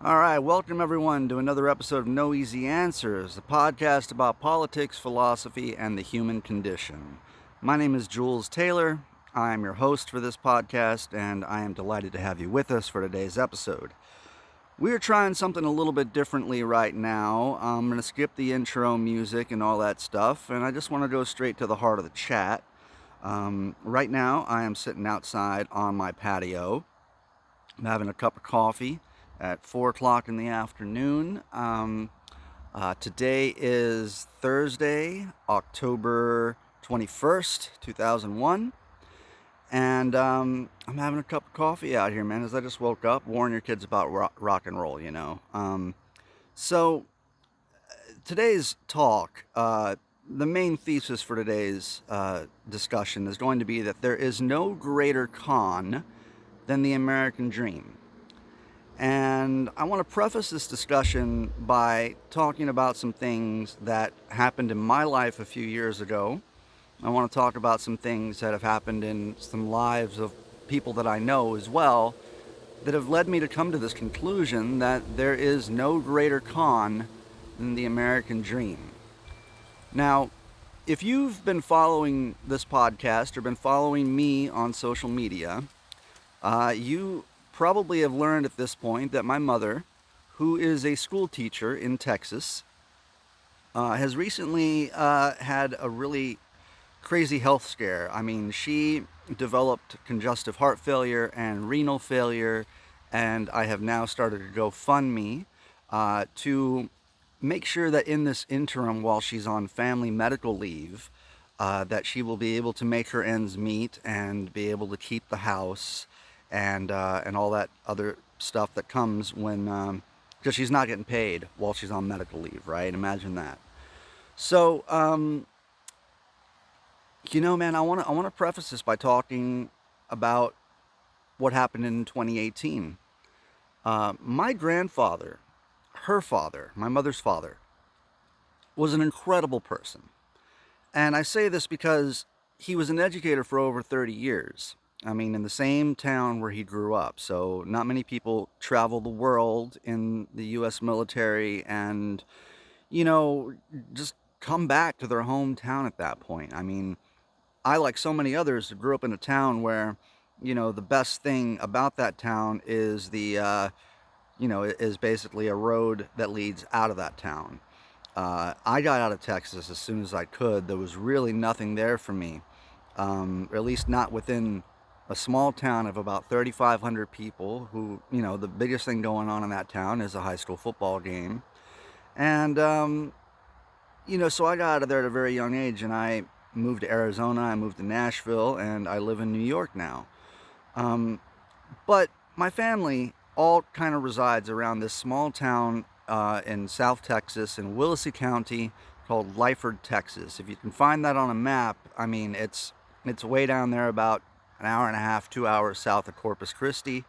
All right, welcome everyone to another episode of No Easy Answers, the podcast about politics, philosophy, and the human condition. My name is Jules Taylor. I am your host for this podcast, and I am delighted to have you with us for today's episode. We're trying something a little bit differently right now. I'm going to skip the intro music and all that stuff, and I just want to go straight to the heart of the chat. Right now, I am sitting outside on my patio. I'm having a cup of coffee at 4 o'clock in the afternoon. Today is Thursday, October 21st, 2001. And I'm having a cup of coffee out here, man, as I just woke up. Warn your kids about rock and roll, you know. So today's talk, the main thesis for today's discussion is going to be that there is no greater con than the American dream. And I want to preface this discussion by talking about some things that happened in my life a few years ago. I want to talk about some things that have happened in some lives of people that I know as well that have led me to come to this conclusion that there is no greater con than the American dream. Now, if you've been following this podcast or been following me on social media, you probably have learned at this point that my mother, who is a school teacher in Texas, has recently had a really crazy health scare. I mean, she developed congestive heart failure and renal failure, and I have now started a GoFundMe to make sure that in this interim, while she's on family medical leave, that she will be able to make her ends meet and be able to keep the house and all that other stuff that comes when, because she's not getting paid while she's on medical leave, right? Imagine that. So, man, I want to preface this by talking about what happened in 2018. My grandfather, her father, my mother's father, was an incredible person. And I say this because he was an educator for over 30 years. I mean, in the same town where he grew up. So not many people travel the world in the U.S. military and, just come back to their hometown at that point. I mean, I, like so many others, grew up in a town where, the best thing about that town is is basically a road that leads out of that town. I got out of Texas as soon as I could. There was really nothing there for me, or at least not within a small town of about 3,500 people who, the biggest thing going on in that town is a high school football game. And, so I got out of there at a very young age, and I moved to Arizona, I moved to Nashville, and I live in New York now. But my family all kind of resides around this small town in South Texas in Willacy County called Lyford, Texas. If you can find that on a map, I mean, it's way down there, about an hour and a half, 2 hours south of Corpus Christi.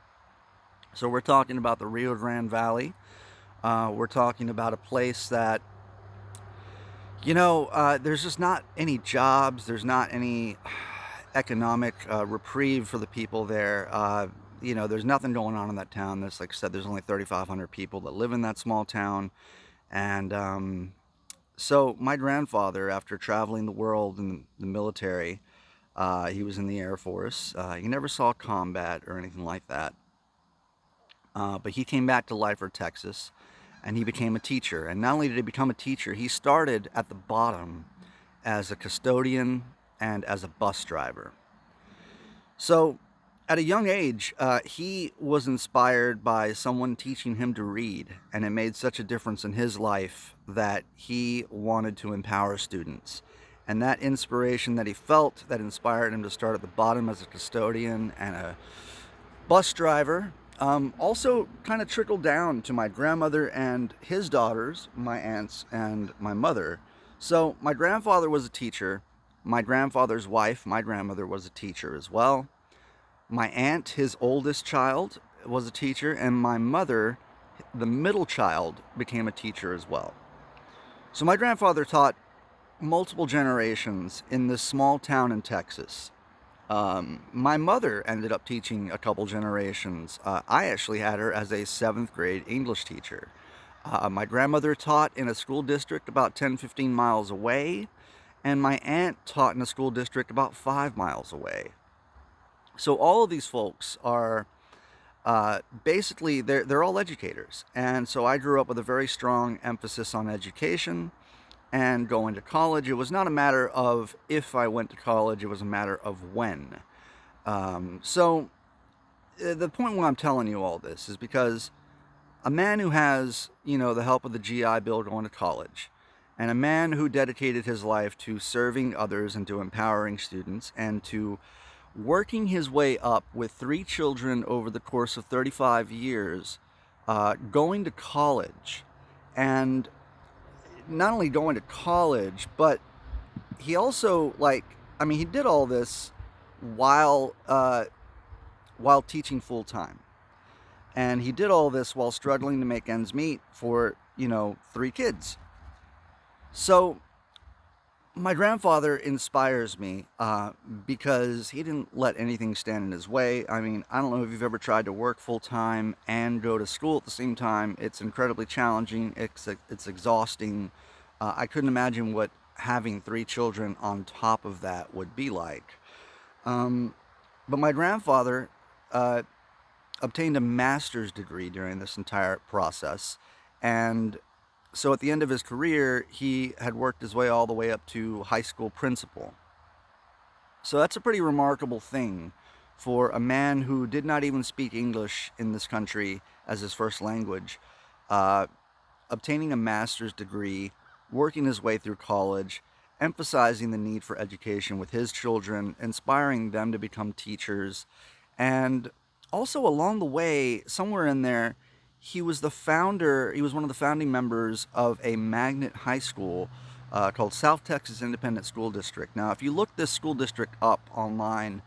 So we're talking about the Rio Grande Valley. We're talking about a place that, there's just not any jobs. There's not any economic reprieve for the people there. There's nothing going on in that town. There's, like I said, there's only 3,500 people that live in that small town. And so my grandfather, after traveling the world in the military, he was in the Air Force. He never saw combat or anything like that. But he came back to Lyford, Texas, and he became a teacher. And not only did he become a teacher, he started at the bottom as a custodian and as a bus driver. So at a young age, he was inspired by someone teaching him to read, and it made such a difference in his life that he wanted to empower students. And that inspiration that he felt that inspired him to start at the bottom as a custodian and a bus driver also kind of trickled down to my grandmother and his daughters, my aunts and my mother. So my grandfather was a teacher. My grandfather's wife, my grandmother, was a teacher as well. My aunt, his oldest child, was a teacher, and my mother, the middle child, became a teacher as well. So my grandfather taught multiple generations in this small town in Texas. My mother ended up teaching a couple generations. I actually had her as a 7th grade English teacher. My grandmother taught in a school district about 10-15 miles away, and my aunt taught in a school district about 5 miles away. So all of these folks are basically they're all educators, and so I grew up with a very strong emphasis on education and going to college. It was not a matter of if I went to college; it was a matter of when. The point why I'm telling you all this is because a man who has, the help of the GI Bill going to college, and a man who dedicated his life to serving others and to empowering students and to working his way up with 3 children over the course of 35 years, going to college, and not only going to college, but he also, he did all this while teaching full time. And he did all this while struggling to make ends meet for, 3 kids. So my grandfather inspires me because he didn't let anything stand in his way. I mean, I don't know if you've ever tried to work full time and go to school at the same time. It's incredibly challenging. It's exhausting. I couldn't imagine what having 3 children on top of that would be like. But my grandfather obtained a master's degree during this entire process, and so at the end of his career, he had worked his way all the way up to high school principal. So that's a pretty remarkable thing for a man who did not even speak English in this country as his first language, obtaining a master's degree, working his way through college, emphasizing the need for education with his children, inspiring them to become teachers, and also along the way, somewhere in there, he was one of the founding members of a magnet high school called South Texas Independent School District. Now, if you look this school district up online,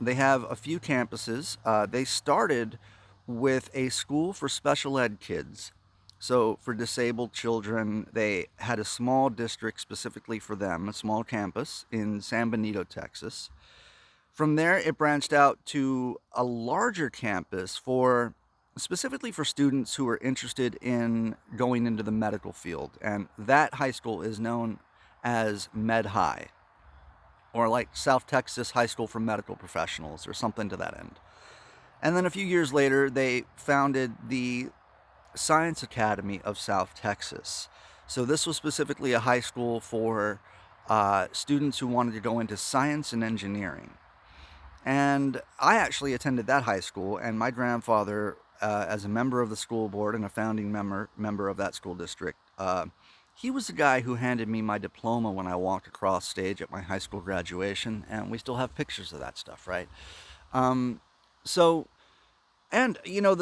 they have a few campuses. They started with a school for special ed kids. So for disabled children, they had a small district specifically for them, a small campus in San Benito, Texas. From there, it branched out to a larger campus specifically for students who are interested in going into the medical field. And that high school is known as Med High, or like South Texas High School for Medical Professionals, or something to that end. And then a few years later, they founded the Science Academy of South Texas. So this was specifically a high school for students who wanted to go into science and engineering. And I actually attended that high school, and my grandfather, as a member of the school board and a founding member of that school district, he was the guy who handed me my diploma when I walked across stage at my high school graduation, and we still have pictures of that stuff, right? The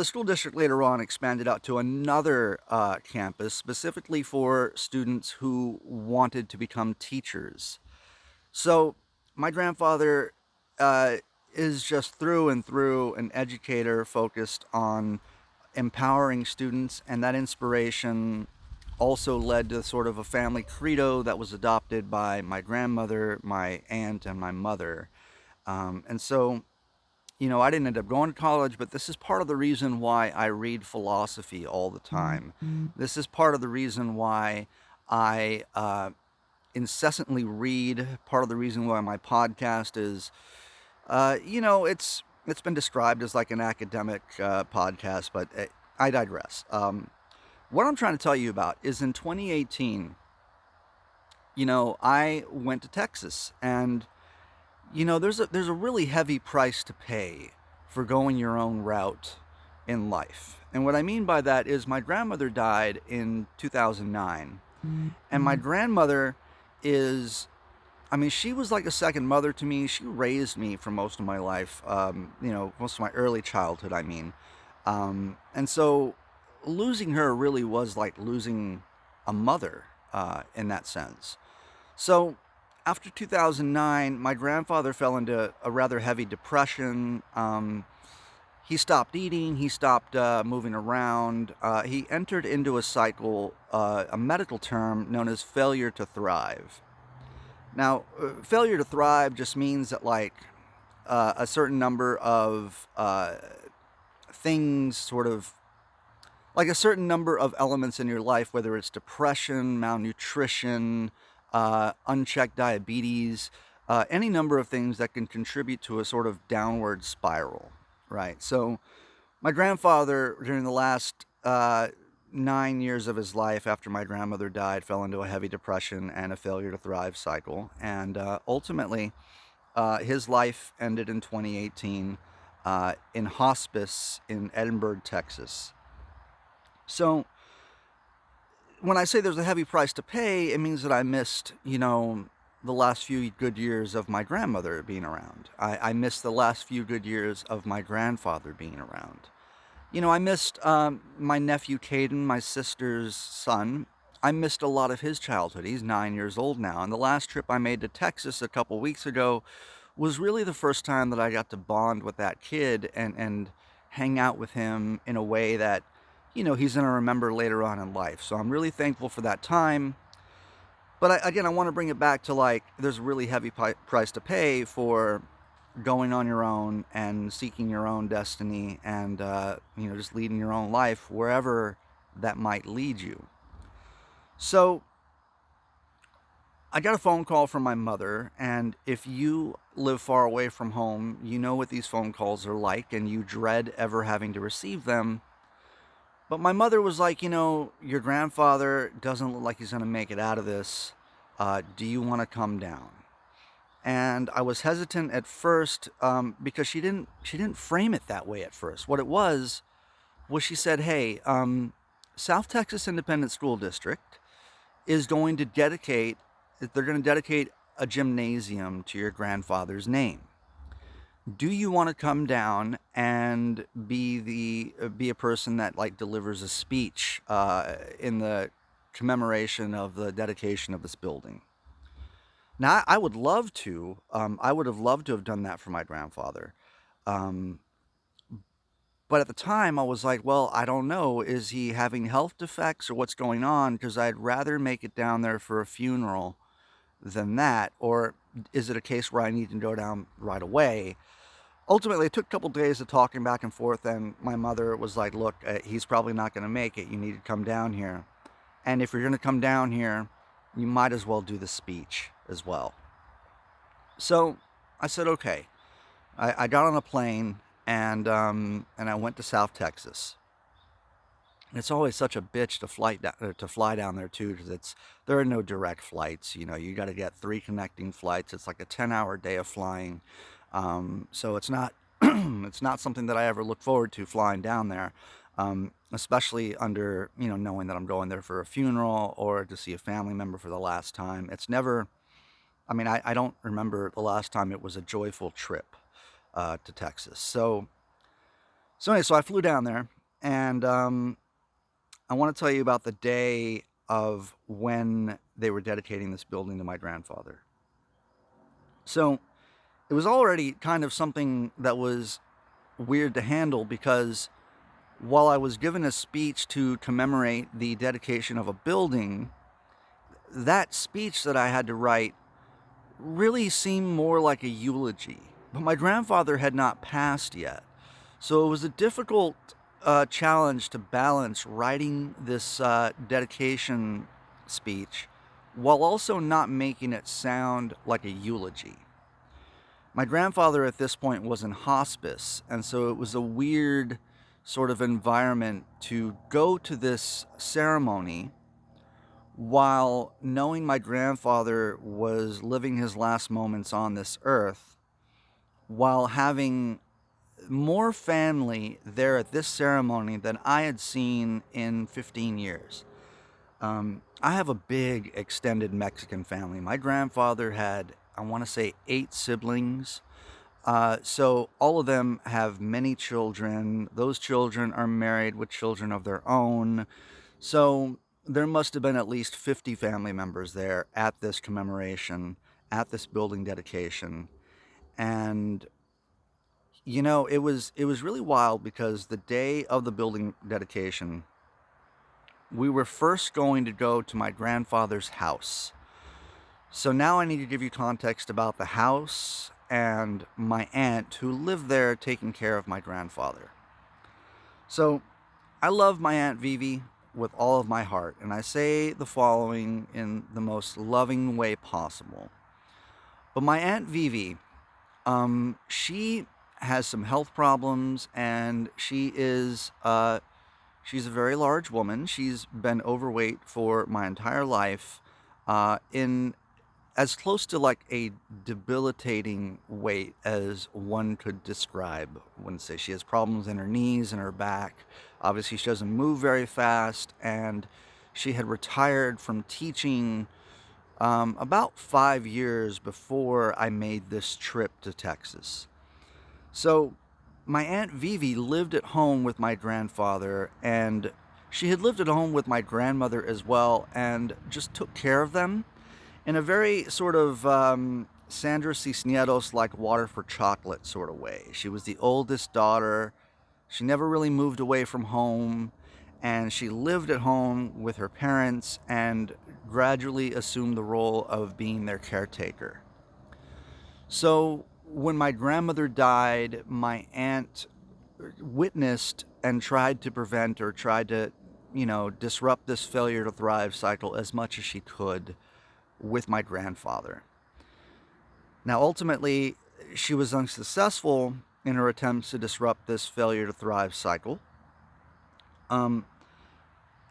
school district later on expanded out to another campus specifically for students who wanted to become teachers. So my grandfather is just through and through an educator focused on empowering students, and that inspiration also led to sort of a family credo that was adopted by my grandmother, my aunt, and my mother. I didn't end up going to college, but this is part of the reason why I read philosophy all the time. This is part of the reason why I incessantly read, part of the reason why my podcast is it's been described as like an academic podcast, but I digress. What I'm trying to tell you about is in 2018, I went to Texas, and there's a really heavy price to pay for going your own route in life. And what I mean by that is my grandmother died in 2009, and my grandmother she was like a second mother to me. She raised me for most of my life, most of my early childhood, and so losing her really was like losing a mother in that sense. So after 2009, my grandfather fell into a rather heavy depression. He stopped eating, he stopped moving around. He entered into a cycle, a medical term known as failure to thrive. Now, failure to thrive just means that, like, a certain number of things sort of like a certain number of elements in your life, whether it's depression, malnutrition, unchecked diabetes, any number of things that can contribute to a sort of downward spiral, right? So my grandfather, during the last 9 years of his life after my grandmother died, fell into a heavy depression and a failure to thrive cycle. And ultimately, his life ended in 2018 in hospice in Edinburgh, Texas. So when I say there's a heavy price to pay, it means that I missed, the last few good years of my grandmother being around. I missed the last few good years of my grandfather being around. I missed my nephew Caden, my sister's son. I missed a lot of his childhood. He's 9 years old now. And the last trip I made to Texas a couple weeks ago was really the first time that I got to bond with that kid and hang out with him in a way that, he's going to remember later on in life. So I'm really thankful for that time. But again, I want to bring it back to, like, there's a really heavy price to pay for going on your own and seeking your own destiny and, just leading your own life wherever that might lead you. So I got a phone call from my mother, and if you live far away from home, you know what these phone calls are like, and you dread ever having to receive them. But my mother was like, your grandfather doesn't look like he's going to make it out of this. Do you want to come down? And I was hesitant at first because she didn't frame it that way at first. What it was she said, hey, South Texas Independent School District is going to dedicate a gymnasium to your grandfather's name. Do you want to come down and be a person that, like, delivers a speech in the commemoration of the dedication of this building? Now, I would love to. I would have loved to have done that for my grandfather. But at the time, I was like, well, I don't know. Is he having health defects or what's going on? Because I'd rather make it down there for a funeral than that. Or is it a case where I need to go down right away? Ultimately, it took a couple days of talking back and forth, and my mother was like, look, he's probably not going to make it. You need to come down here. And if you're going to come down here, you might as well do the speech as well. So I said, okay. I got on a plane and I went to South Texas. It's always such a bitch to fly down there too, because there are no direct flights. You got to get 3 connecting flights. It's like a 10-hour day of flying. So it's not it's not something that I ever look forward to, flying down there, especially under knowing that I'm going there for a funeral or to see a family member for the last time. It's never. I mean, I don't remember the last time it was a joyful trip to Texas. So anyway, so I flew down there, and I want to tell you about the day of when they were dedicating this building to my grandfather. So it was already kind of something that was weird to handle, because while I was given a speech to commemorate the dedication of a building, that speech that I had to write really seemed more like a eulogy. But my grandfather had not passed yet. So it was a difficult challenge to balance writing this dedication speech while also not making it sound like a eulogy. My grandfather at this point was in hospice, and so it was a weird sort of environment to go to this ceremony while knowing my grandfather was living his last moments on this earth, while having more family there at this ceremony than I had seen in 15 years. I have a big extended Mexican family. My grandfather had, I want to say, 8 siblings. So all of them have many children. Those children are married with children of their own. So there must have been at least 50 family members there at this commemoration, at this building dedication. And it was really wild, because the day of the building dedication, we were first going to go to my grandfather's house. So now I need to give you context about the house and my aunt who lived there taking care of my grandfather. So I love my Aunt Vivi with all of my heart, and I say the following in the most loving way possible. But my Aunt Vivi, she has some health problems, and she's a very large woman. She's been overweight for my entire life, in as close to like a debilitating weight as one could describe. I wouldn't say she has problems in her knees and her back. Obviously, she doesn't move very fast, and she had retired from teaching about 5 years before I made this trip to Texas. So, my Aunt Vivi lived at home with my grandfather, and she had lived at home with my grandmother as well, and just took care of them in a very sort of Sandra Cisneros like water for chocolate sort of way. She was the oldest daughter. She never really moved away from home, and she lived at home with her parents and gradually assumed the role of being their caretaker. So when my grandmother died, my aunt witnessed and tried to prevent or tried to, disrupt this failure to thrive cycle as much as she could with my grandfather. Now, ultimately, she was unsuccessful in her attempts to disrupt this failure to thrive cycle. And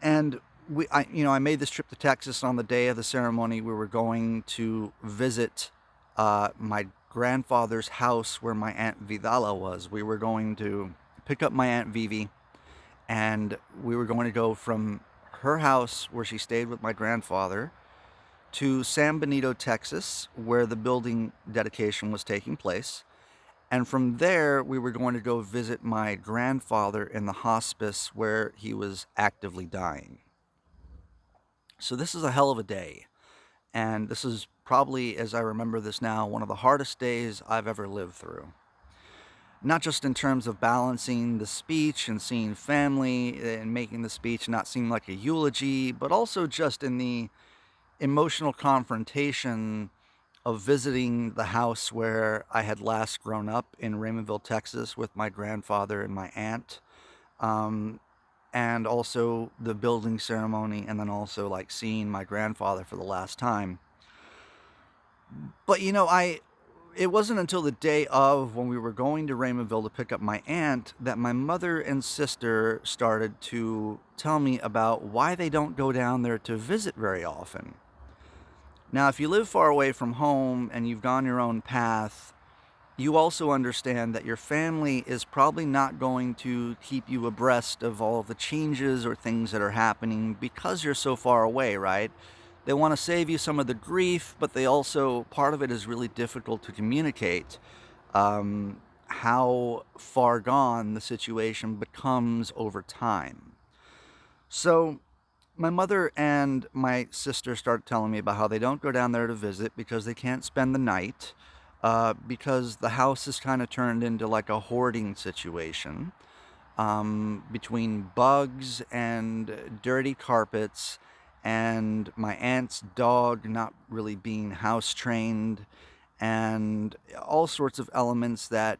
I made this trip to Texas. On the day of the ceremony, we were going to visit my grandfather's house where my Aunt Vidala was. We were going to pick up my Aunt Vivi, and we were going to go from her house where she stayed with my grandfather to San Benito, Texas, where the building dedication was taking place. And from there, we were going to go visit my grandfather in the hospice where he was actively dying. So this is a hell of a day. And this is probably, as I remember this now, one of the hardest days I've ever lived through. Not just in terms of balancing the speech and seeing family and making the speech not seem like a eulogy, but also just in the emotional confrontation of visiting the house where I had last grown up in Raymondville, Texas, with my grandfather and my aunt, and also the building ceremony, and then also like seeing my grandfather for the last time. But it wasn't until the day of, when we were going to Raymondville to pick up my aunt, that my mother and sister started to tell me about why they don't go down there to visit very often. Now, if you live far away from home and you've gone your own path, you also understand that your family is probably not going to keep you abreast of all of the changes or things that are happening because you're so far away, right? They want to save you some of the grief, but they also, part of it is really difficult to communicate how far gone the situation becomes over time. So my mother and my sister started telling me about how they don't go down there to visit because they can't spend the night, because the house is kind of turned into like a hoarding situation, between bugs and dirty carpets and my aunt's dog not really being house trained and all sorts of elements that,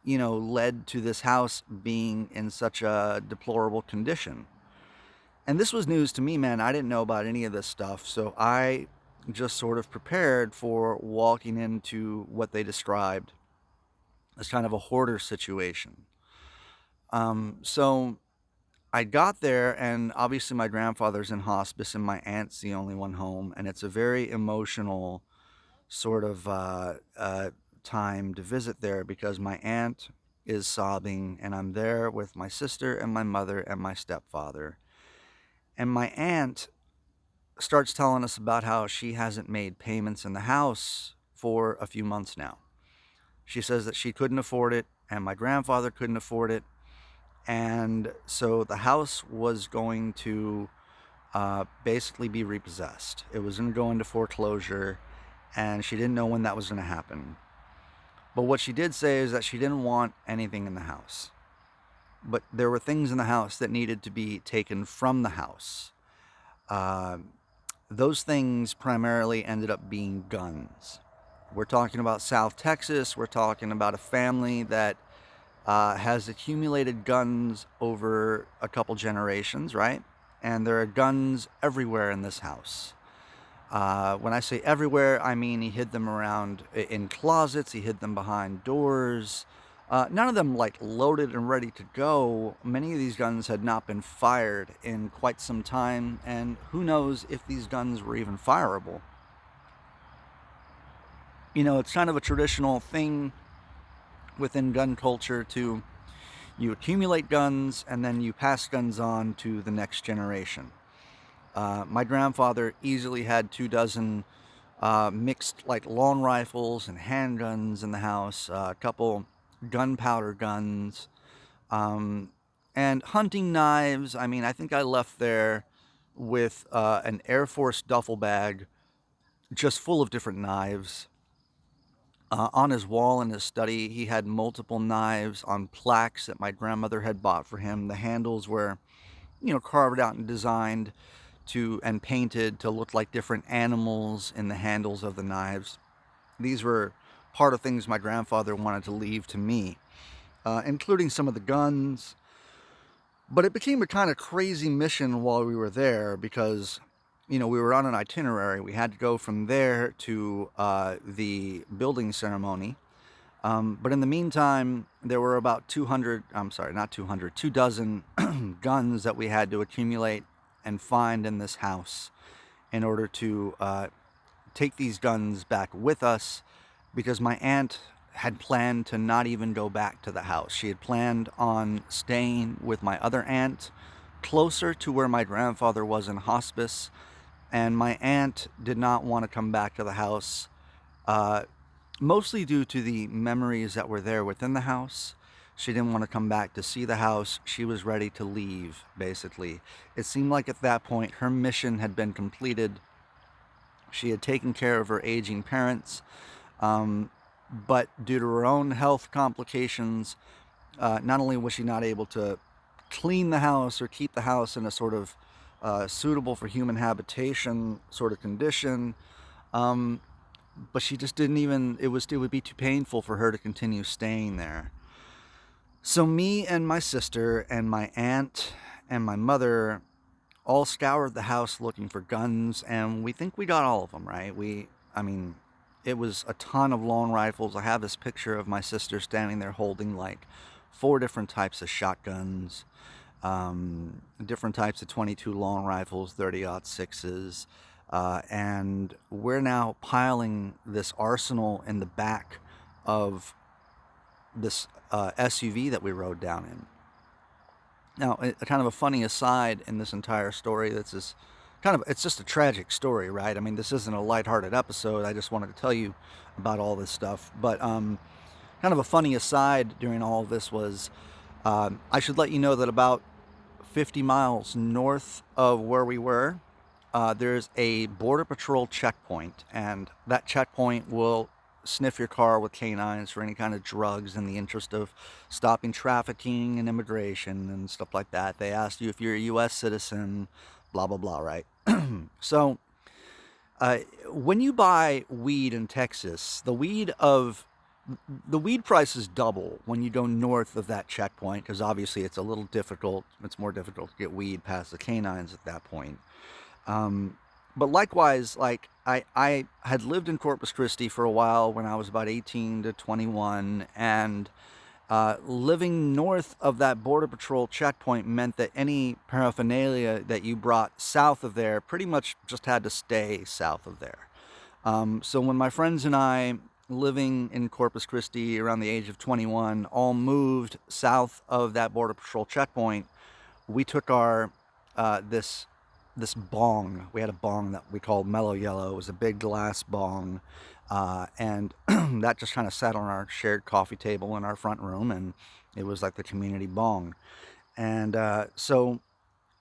led to this house being in such a deplorable condition. And this was news to me, man. I didn't know about any of this stuff. So I just sort of prepared for walking into what they described as kind of a hoarder situation. So I got there, and obviously my grandfather's in hospice, and my aunt's the only one home. And it's a very emotional sort of time to visit there because my aunt is sobbing, and I'm there with my sister and my mother and my stepfather. And my aunt starts telling us about how she hasn't made payments in the house for a few months now. She says that she couldn't afford it, and my grandfather couldn't afford it. And so the house was going to basically be repossessed. It was going to go into foreclosure, and she didn't know when that was going to happen. But what she did say is that she didn't want anything in the house. But there were things in the house that needed to be taken from the house. those things primarily ended up being guns. We're talking about South Texas. We're talking about a family that has accumulated guns over a couple generations, right? And there are guns everywhere in this house. When I say everywhere, I mean he hid them around in closets, he hid them behind doors. None of them like loaded and ready to go. Many of these guns had not been fired in quite some time, and who knows if these guns were even fireable. You know, it's kind of a traditional thing within gun culture to you accumulate guns and then you pass guns on to the next generation. My grandfather easily had 24 mixed like long rifles and handguns in the house, a couple gunpowder guns, and hunting knives. I mean, I think I left there with an Air Force duffel bag just full of different knives. On his wall in his study, he had multiple knives on plaques that my grandmother had bought for him. The handles were, carved out and designed and painted to look like different animals in the handles of the knives. These were part of things my grandfather wanted to leave to me, including some of the guns. But it became a kind of crazy mission while we were there because, we were on an itinerary. We had to go from there to the building ceremony. But in the meantime, there were about 2 dozen guns that we had to accumulate and find in this house in order to take these guns back with us, because my aunt had planned to not even go back to the house. She had planned on staying with my other aunt closer to where my grandfather was in hospice, and my aunt did not want to come back to the house, mostly due to the memories that were there within the house. She didn't want to come back to see the house. She was ready to leave, basically. It seemed like at that point her mission had been completed. She had taken care of her aging parents, but due to her own health complications, not only was she not able to clean the house or keep the house in a sort of suitable for human habitation sort of condition, but she just didn't even, it would be too painful for her to continue staying there. So me and my sister and my aunt and my mother all scoured the house looking for guns, and we think we got all of them, right? It was a ton of long rifles. I have this picture of my sister standing there holding like 4 different types of shotguns, different types of 22 long rifles, 30-06s, and we're now piling this arsenal in the back of this SUV that we rode down in. Now, a kind of a funny aside in this entire story, it's just a tragic story, right? I mean, this isn't a lighthearted episode. I just wanted to tell you about all this stuff. But kind of a funny aside during all of this was, I should let you know that about 50 miles north of where we were, there's a Border Patrol checkpoint, and that checkpoint will sniff your car with canines for any kind of drugs in the interest of stopping trafficking and immigration and stuff like that. They ask you if you're a U.S. citizen, blah, blah, blah, right? So when you buy weed in Texas, the weed prices double when you go north of that checkpoint, because obviously it's more difficult to get weed past the canines at that point. But likewise, like I had lived in Corpus Christi for a while when I was about 18 to 21, and living north of that Border Patrol checkpoint meant that any paraphernalia that you brought south of there pretty much just had to stay south of there. So when my friends and I, living in Corpus Christi around the age of 21, all moved south of that Border Patrol checkpoint, we took our this bong. We had a bong that we called Mellow Yellow. It was a big glass bong, and that just kind of sat on our shared coffee table in our front room, and it was like the community bong. And so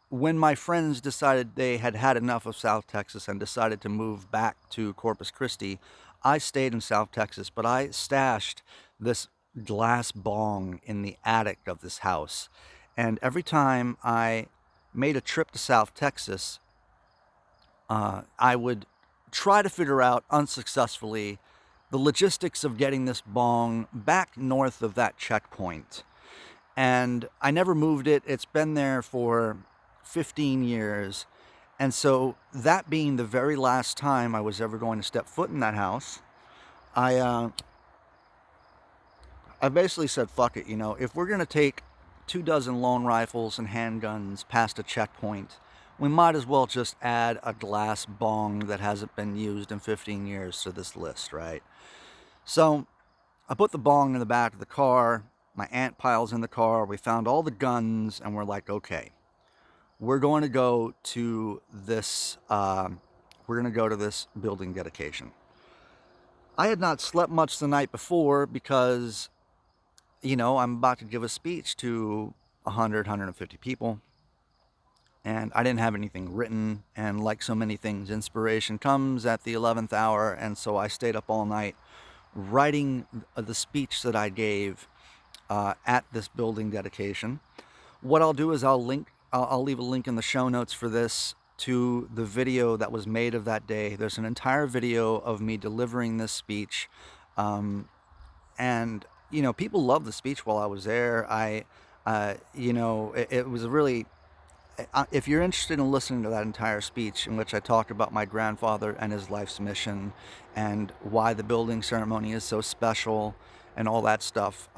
when my friends decided they had had enough of South Texas and decided to move back to Corpus Christi, I stayed in South Texas, but I stashed this glass bong in the attic of this house. And every time I made a trip to South Texas, I would try to figure out unsuccessfully the logistics of getting this bong back north of that checkpoint. And I never moved it. It's been there for 15 years. And so, that being the very last time I was ever going to step foot in that house, I basically said, fuck it, if we're going to take 24 long rifles and handguns past a checkpoint, we might as well just add a glass bong that hasn't been used in 15 years to this list, right? So I put the bong in the back of the car. My aunt piles in the car. We found all the guns, and we're like, okay, we're going to go to this. Building dedication. I had not slept much the night before because, I'm about to give a speech to 150 people. And I didn't have anything written, and like so many things, inspiration comes at the 11th hour, and so I stayed up all night writing the speech that I gave at this building dedication. What I'll do is I'll leave a link in the show notes for this to the video that was made of that day. There's an entire video of me delivering this speech, and people loved the speech while I was there. It was really. If you're interested in listening to that entire speech, in which I talked about my grandfather and his life's mission and why the building ceremony is so special and all that stuff,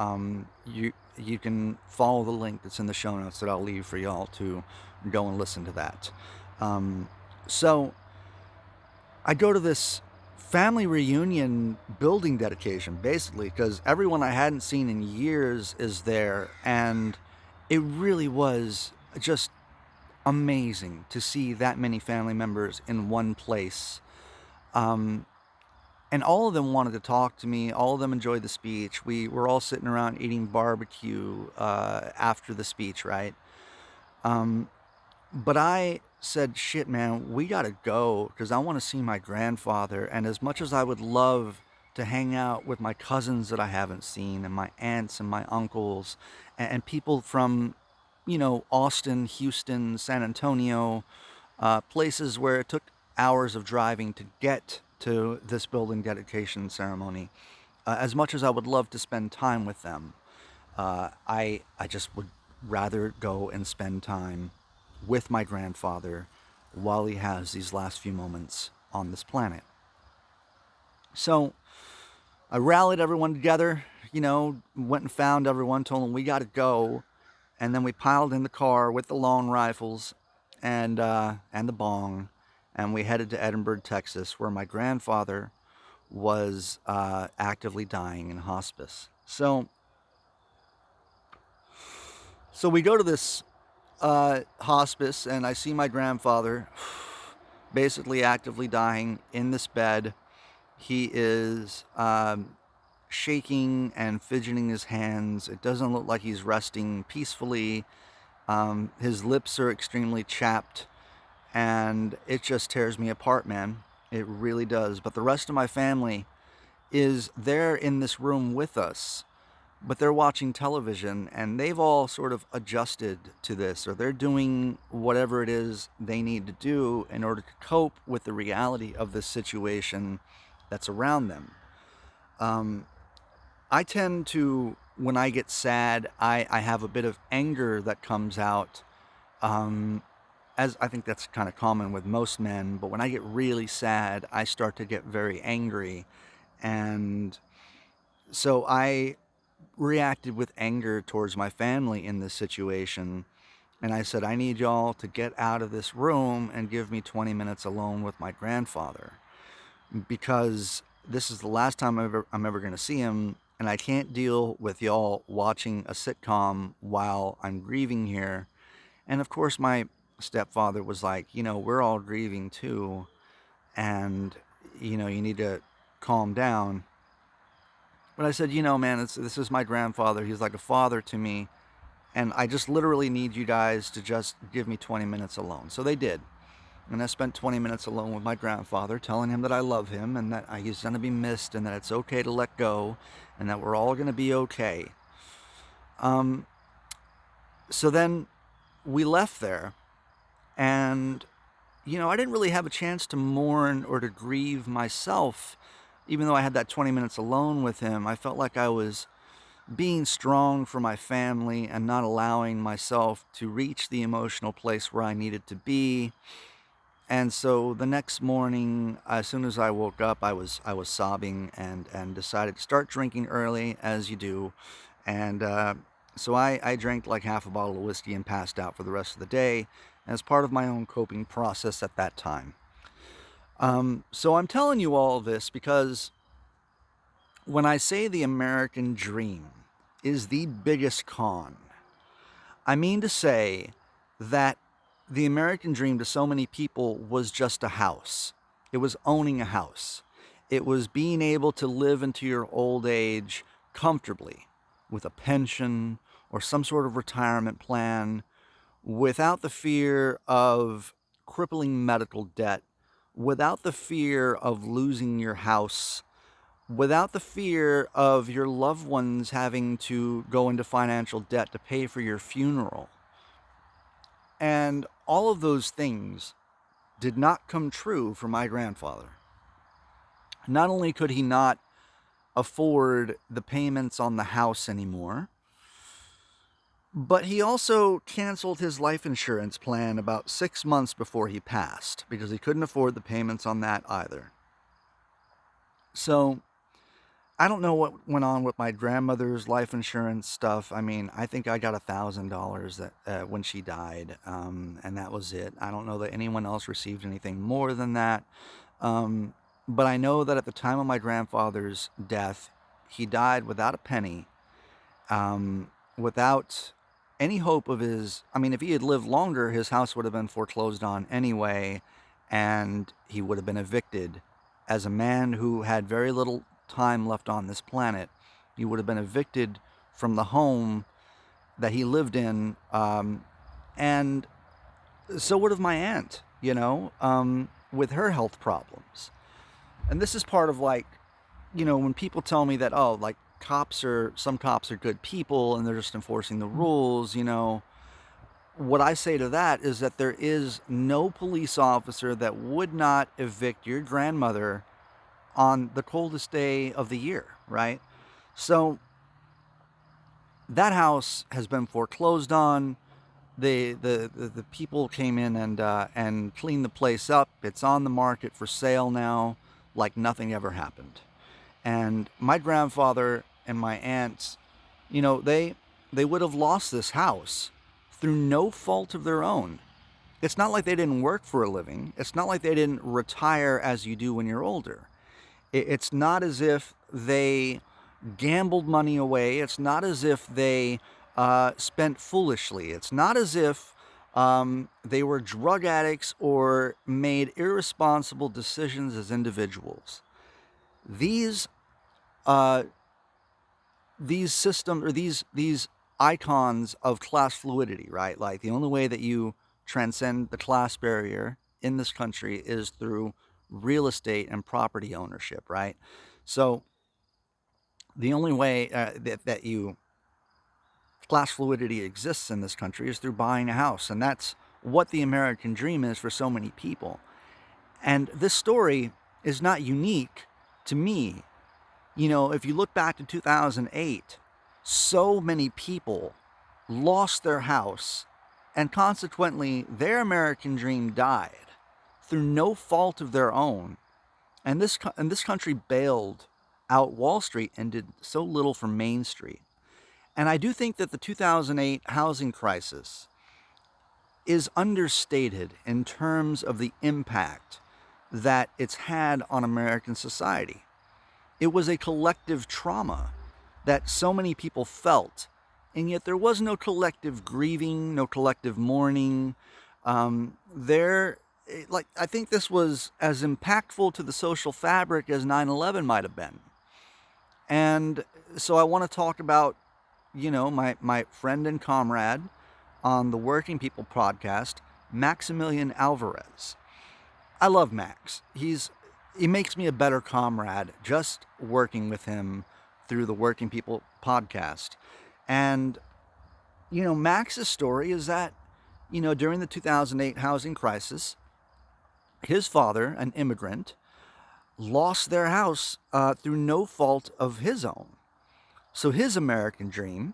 you can follow the link that's in the show notes that I'll leave for y'all to go and listen to that. So I go to this family reunion building dedication, basically, because everyone I hadn't seen in years is there, and it really was just amazing to see that many family members in one place. And all of them wanted to talk to me. All of them enjoyed the speech. We were all sitting around eating barbecue after the speech, right? But I said, shit, man, we got to go because I want to see my grandfather. And as much as I would love to hang out with my cousins that I haven't seen, and my aunts and my uncles, and people from Austin, Houston, San Antonio, places where it took hours of driving to get to this building dedication ceremony. As much as I would love to spend time with them, I just would rather go and spend time with my grandfather while he has these last few moments on this planet. So I rallied everyone together, went and found everyone, told them we got to go. And then we piled in the car with the long rifles and the bong, and we headed to Edinburgh, Texas, where my grandfather was actively dying in hospice. So we go to this hospice, and I see my grandfather basically actively dying in this bed. He is shaking and fidgeting his hands. It doesn't look like he's resting peacefully. His lips are extremely chapped, and it just tears me apart, man. It really does. But the rest of my family is there in this room with us, but they're watching television, and they've all sort of adjusted to this, or they're doing whatever it is they need to do in order to cope with the reality of this situation that's around them. I tend to, when I get sad, I have a bit of anger that comes out, as I think that's kind of common with most men, but when I get really sad, I start to get very angry, and so I reacted with anger towards my family in this situation, and I said, I need y'all to get out of this room and give me 20 minutes alone with my grandfather, because this is the last time I'm ever going to see him, and I can't deal with y'all watching a sitcom while I'm grieving here. And of course, my stepfather was like, we're all grieving too, and, you need to calm down. But I said, man, this is my grandfather. He's like a father to me, and I just literally need you guys to just give me 20 minutes alone. So they did. And I spent 20 minutes alone with my grandfather, telling him that I love him and that he's going to be missed and that it's okay to let go and that we're all going to be okay. So then we left there, and I didn't really have a chance to mourn or to grieve myself. Even though I had that 20 minutes alone with him, I felt like I was being strong for my family and not allowing myself to reach the emotional place where I needed to be. And so the next morning, as soon as I woke up, I was sobbing and decided to start drinking early, as you do. And so I drank like half a bottle of whiskey and passed out for the rest of the day as part of my own coping process at that time. So I'm telling you all this because when I say the American dream is the biggest con, I mean to say that the American dream to so many people was just a house. It was owning a house. It was being able to live into your old age comfortably with a pension or some sort of retirement plan without the fear of crippling medical debt, without the fear of losing your house, without the fear of your loved ones having to go into financial debt to pay for your funeral. And all of those things did not come true for my grandfather. Not only could he not afford the payments on the house anymore, but he also canceled his life insurance plan about 6 months before he passed because he couldn't afford the payments on that either. So I don't know what went on with my grandmother's life insurance stuff. I mean, I think I got $1,000 that when she died, and that was it. I don't know that anyone else received anything more than that. But I know that at the time of my grandfather's death, he died without a penny, without any hope of his. I mean, if he had lived longer, his house would have been foreclosed on anyway, and he would have been evicted. As a man who had very little time left on this planet, he would have been evicted from the home that he lived in, and so would have my aunt, with her health problems. And this is part of when people tell me that, oh, like some cops are good people and they're just enforcing the rules, what I say to that is that there is no police officer that would not evict your grandmother on the coldest day of the year, right? So that house has been foreclosed on. The people came in and cleaned the place up. It's on the market for sale now, like nothing ever happened. And my grandfather and my aunts, they would have lost this house through no fault of their own. It's not like they didn't work for a living. It's not like they didn't retire as you do when you're older. It's not as if they gambled money away. It's not as if they spent foolishly. It's not as if they were drug addicts or made irresponsible decisions as individuals. These systems or these icons of class fluidity, right? Like the only way that you transcend the class barrier in this country is through real estate and property ownership, right? So the only way that you class fluidity exists in this country is through buying a house, and that's what the American dream is for so many people. And this story is not unique to me. If you look back to 2008, so many people lost their house, and consequently their American dream died through no fault of their own. And this country bailed out Wall Street and did so little for Main Street. And I do think that the 2008 housing crisis is understated in terms of the impact that it's had on American society. It was a collective trauma that so many people felt, and yet there was no collective grieving, no collective mourning. I think this was as impactful to the social fabric as 9/11 might have been. And so I want to talk about, my friend and comrade on the Working People podcast, Maximilian Alvarez. I love Max. He makes me a better comrade just working with him through the Working People podcast. And, Max's story is that, during the 2008 housing crisis, his father, an immigrant, lost their house through no fault of his own. So his American dream,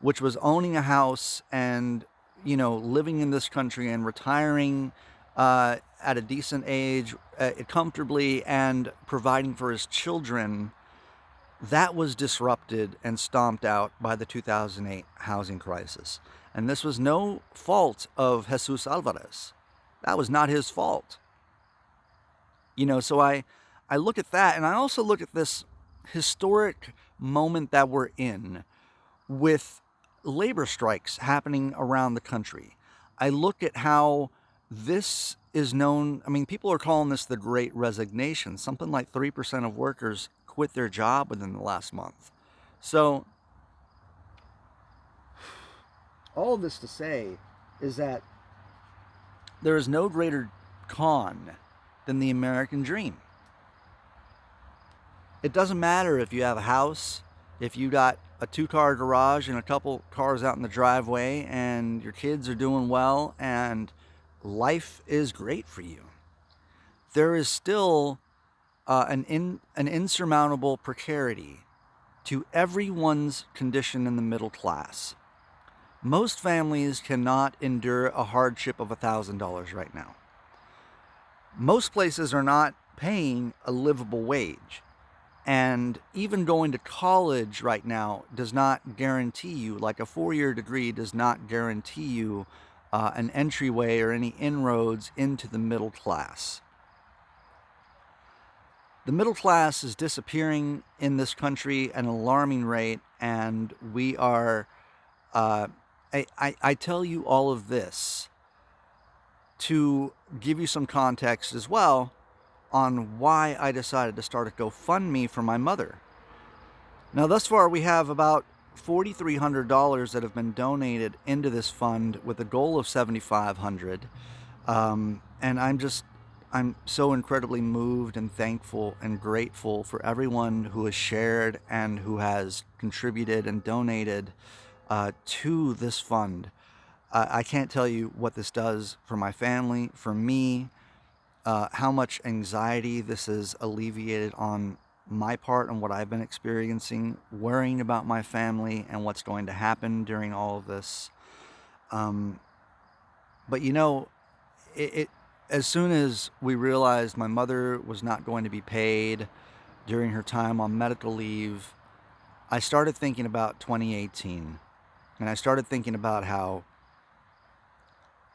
which was owning a house and, living in this country and retiring at a decent age, comfortably, and providing for his children, that was disrupted and stomped out by the 2008 housing crisis. And this was no fault of Jesus Alvarez. That was not his fault. So I look at that, and I also look at this historic moment that we're in with labor strikes happening around the country. I look at how this is known. I mean, people are calling this the Great Resignation. Something like 3% of workers quit their job within the last month. So all of this to say is that there is no greater con than the American dream. It doesn't matter if you have a house, if you got a 2-car garage and a couple cars out in the driveway, and your kids are doing well and life is great for you. There is still an insurmountable precarity to everyone's condition in the middle class. Most families cannot endure a hardship of $1,000 right now. Most places are not paying a livable wage. And even going to college right now does not guarantee you, like a 4-year degree does not guarantee you an entryway or any inroads into the middle class. The middle class is disappearing in this country at an alarming rate, and we are, I tell you all of this to give you some context as well on why I decided to start a GoFundMe for my mother. Now, thus far, we have about $4,300 that have been donated into this fund with a goal of $7,500. And I'm so incredibly moved and thankful and grateful for everyone who has shared and who has contributed and donated to this fund. I can't tell you what this does for my family, for me, how much anxiety this has alleviated on my part and what I've been experiencing, worrying about my family and what's going to happen during all of this. But it as soon as we realized my mother was not going to be paid during her time on medical leave, I started thinking about 2018. And I started thinking about how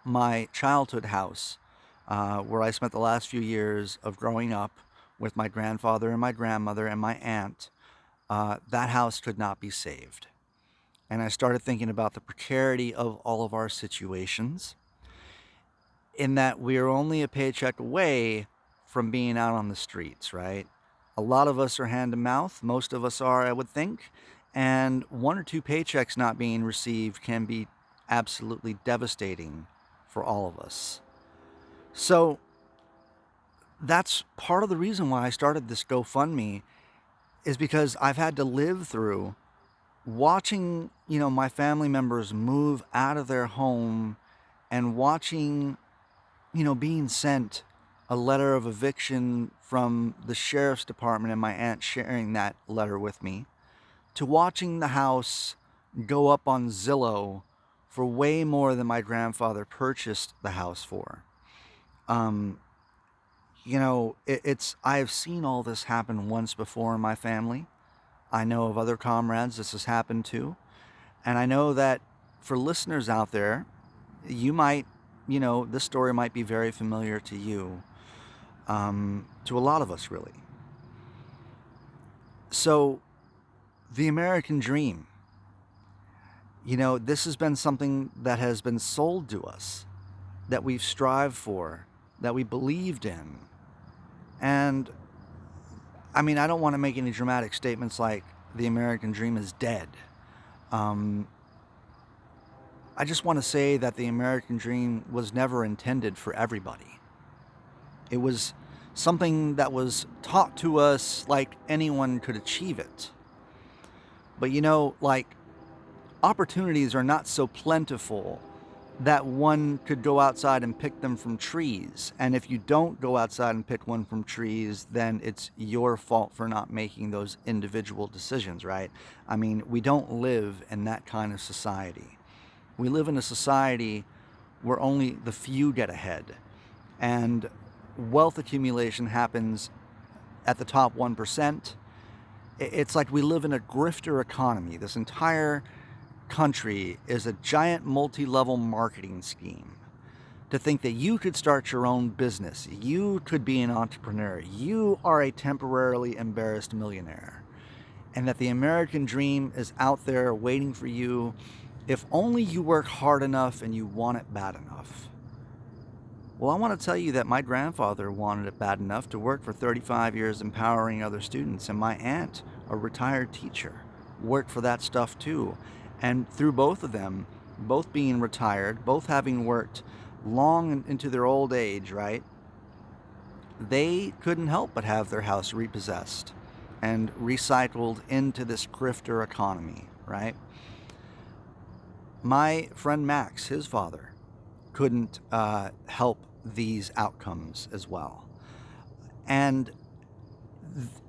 my childhood house, where I spent the last few years of growing up with my grandfather and my grandmother and my aunt, that house could not be saved. And I started thinking about the precarity of all of our situations, in that we are only a paycheck away from being out on the streets, right? A lot of us are hand to mouth. Most of us are, I would think. And 1 or 2 paychecks not being received can be absolutely devastating for all of us. So that's part of the reason why I started this GoFundMe, is because I've had to live through watching, my family members move out of their home, and watching, being sent a letter of eviction from the sheriff's department and my aunt sharing that letter with me, to watching the house go up on Zillow for way more than my grandfather purchased the house for. I've seen all this happen once before in my family. I know of other comrades this has happened to. And I know that for listeners out there, you might, this story might be very familiar to you, to a lot of us, really. So, the American dream, this has been something that has been sold to us, that we've strived for, that we believed in. And I mean, I don't want to make any dramatic statements like the American dream is dead. I just want to say that the American dream was never intended for everybody. It was something that was taught to us like anyone could achieve it. But opportunities are not so plentiful that one could go outside and pick them from trees. And if you don't go outside and pick one from trees, then it's your fault for not making those individual decisions, right? I mean, we don't live in that kind of society. We live in a society where only the few get ahead. And wealth accumulation happens at the top 1%. It's like we live in a grifter economy. This entire country is a giant multi-level marketing scheme. To think that you could start your own business, you could be an entrepreneur, you are a temporarily embarrassed millionaire, and that the American dream is out there waiting for you if only you work hard enough and you want it bad enough. Well, I want to tell you that my grandfather wanted it bad enough to work for 35 years empowering other students, and my aunt, a retired teacher, worked for that stuff too. And through both of them, both being retired, both having worked long into their old age, right, they couldn't help but have their house repossessed and recycled into this grifter economy, right? My friend Max, his father, couldn't help these outcomes as well. And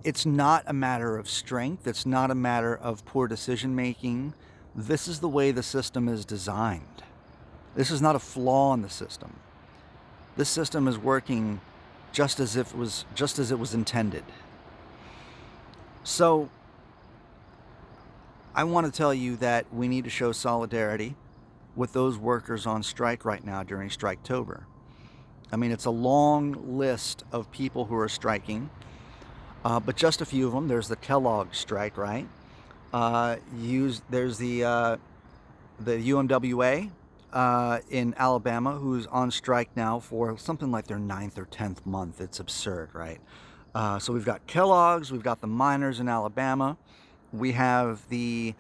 it's not a matter of strength. It's not a matter of poor decision making. This is the way the system is designed. This is not a flaw in the system. This system is working just as it was intended. So I want to tell you that we need to show solidarity with those workers on strike right now during Striketober. I mean, it's a long list of people who are striking, but just a few of them. There's the Kellogg Strike, right? There's the UMWA in Alabama, who's on strike now for something like their 9th or 10th month. It's absurd, right? So we've got Kellogg's, we've got the miners in Alabama, we have the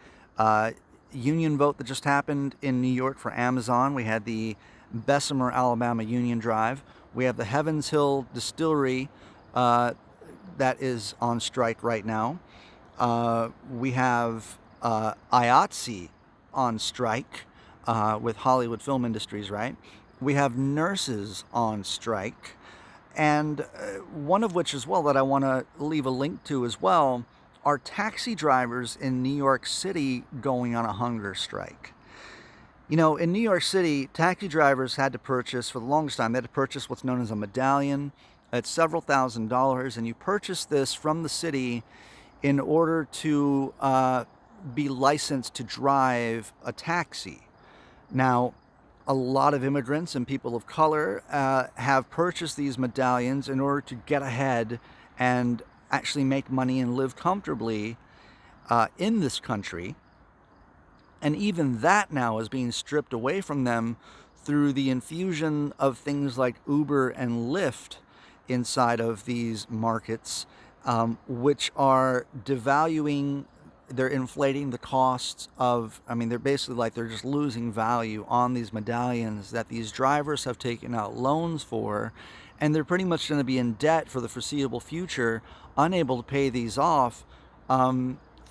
union vote that just happened in New York for Amazon. We had the Bessemer, Alabama union drive. We have the Heavens Hill Distillery that is on strike right now. We have IATSE on strike with Hollywood Film Industries, right? We have nurses on strike. And one of which as well that I want to leave a link to as well are taxi drivers in New York City going on a hunger strike. You know, in New York City, taxi drivers had to purchase, for the longest time, they had to purchase what's known as a medallion. It's several $1,000s, and you purchase this from the city in order to be licensed to drive a taxi. Now, a lot of immigrants and people of color have purchased these medallions in order to get ahead and actually make money and live comfortably in this country. And even that now is being stripped away from them through the infusion of things like Uber and Lyft inside of these markets, which are devaluing, they're inflating the costs of, I mean, they're basically like they're just losing value on these medallions that these drivers have taken out loans for, and they're pretty much going to be in debt for the foreseeable future, unable to pay these off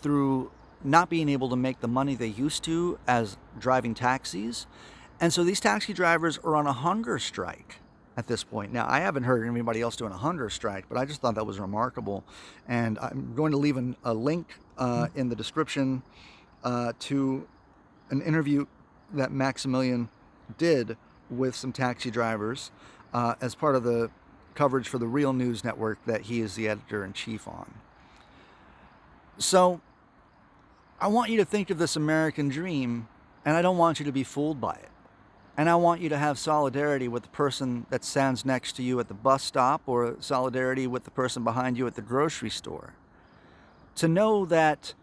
through not being able to make the money they used to as driving taxis. And so these taxi drivers are on a hunger strike at this point. Now, I haven't heard anybody else doing a hunger strike, but I just thought that was remarkable. And I'm going to leave a link in the description to an interview that Maximilian did with some taxi drivers as part of the coverage for the Real News Network that he is the editor-in-chief on. So I want you to think of this American dream, and I don't want you to be fooled by it. And I want you to have solidarity with the person that stands next to you at the bus stop, or solidarity with the person behind you at the grocery store. To know that,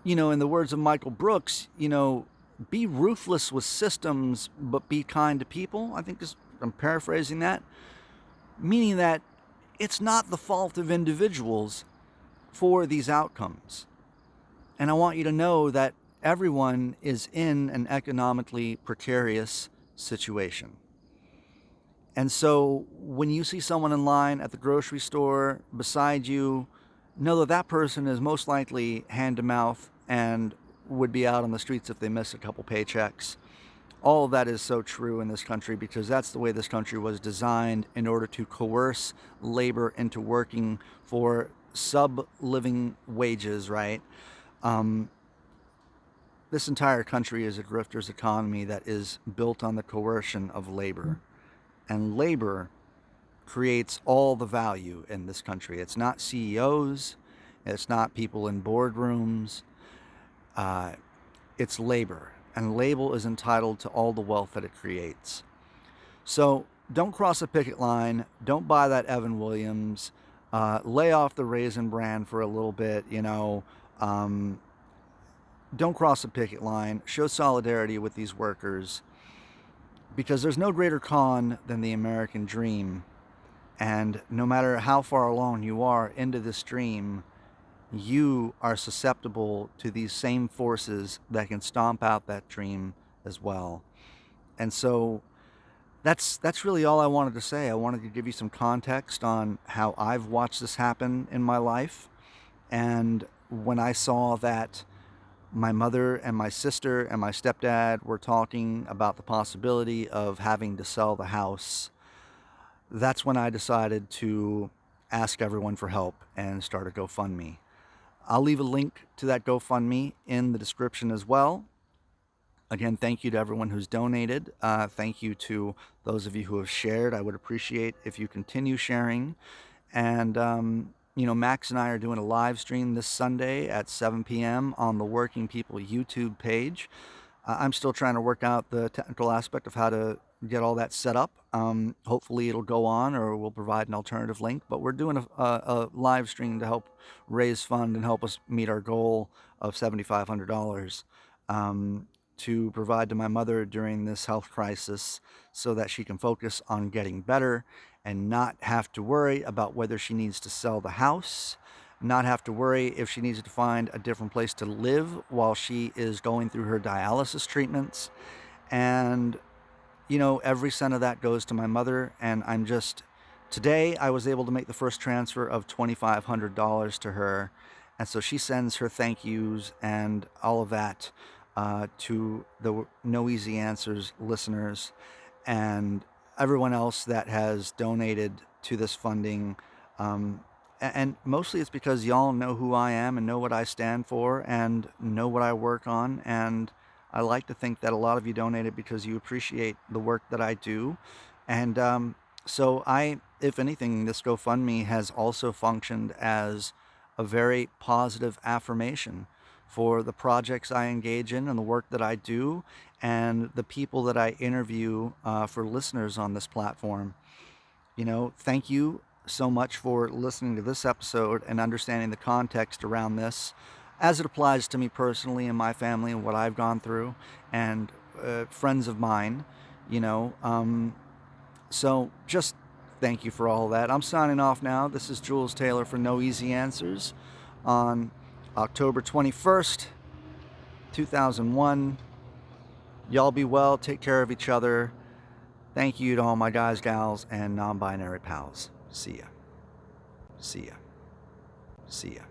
you know, in the words of Michael Brooks, you know, be ruthless with systems, but be kind to people. I think I'm paraphrasing that. Meaning that it's not the fault of individuals for these outcomes. And I want you to know that everyone is in an economically precarious situation. And so when you see someone in line at the grocery store beside you, know that that person is most likely hand to mouth and would be out on the streets if they miss a couple paychecks. All of that is so true in this country because that's the way this country was designed in order to coerce labor into working for sub-living wages, right? Um, this entire country is a grifter's economy that is built on the coercion of labor. And labor creates all the value in this country. It's not CEOs, it's not people in boardrooms, it's labor. And labor is entitled to all the wealth that it creates. So don't cross a picket line. Don't buy that Evan Williams. Lay off the Raisin Bran for a little bit, don't cross a picket line. Show solidarity with these workers because there's no greater con than the American dream. And no matter how far along you are into this dream, you are susceptible to these same forces that can stomp out that dream as well. And so that's really all I wanted to say. I wanted to give you some context on how I've watched this happen in my life. And when I saw that my mother and my sister and my stepdad were talking about the possibility of having to sell the house, that's when I decided to ask everyone for help and start a GoFundMe. I'll leave a link to that GoFundMe in the description as well. Again, thank you to everyone who's donated. Thank you to those of you who have shared. I would appreciate if you continue sharing. And, Max and I are doing a live stream this Sunday at 7 p.m. on the Working People YouTube page. I'm still trying to work out the technical aspect of how to get all that set up. Hopefully it'll go on, or we'll provide an alternative link. But we're doing a live stream to help raise fund and help us meet our goal of $7,500 to provide to my mother during this health crisis so that she can focus on getting better and not have to worry about whether she needs to sell the house, not have to worry if she needs to find a different place to live while she is going through her dialysis treatments. And, every cent of that goes to my mother. And today I was able to make the first transfer of $2,500 to her. And so she sends her thank yous and all of that to the No Easy Answers listeners and everyone else that has donated to this funding. And mostly it's because y'all know who I am and know what I stand for and know what I work on. And I like to think that a lot of you donated because you appreciate the work that I do. And so if anything, this GoFundMe has also functioned as a very positive affirmation for the projects I engage in and the work that I do and the people that I interview for listeners on this platform. Thank you so much for listening to this episode and understanding the context around this as it applies to me personally and my family and what I've gone through and friends of mine, so just thank you for all that. I'm signing off now. This is Jules Taylor for No Easy Answers on October 21st, 2001. Y'all be well. Take care of each other. Thank you to all my guys, gals, and non-binary pals. See ya. See ya. See ya.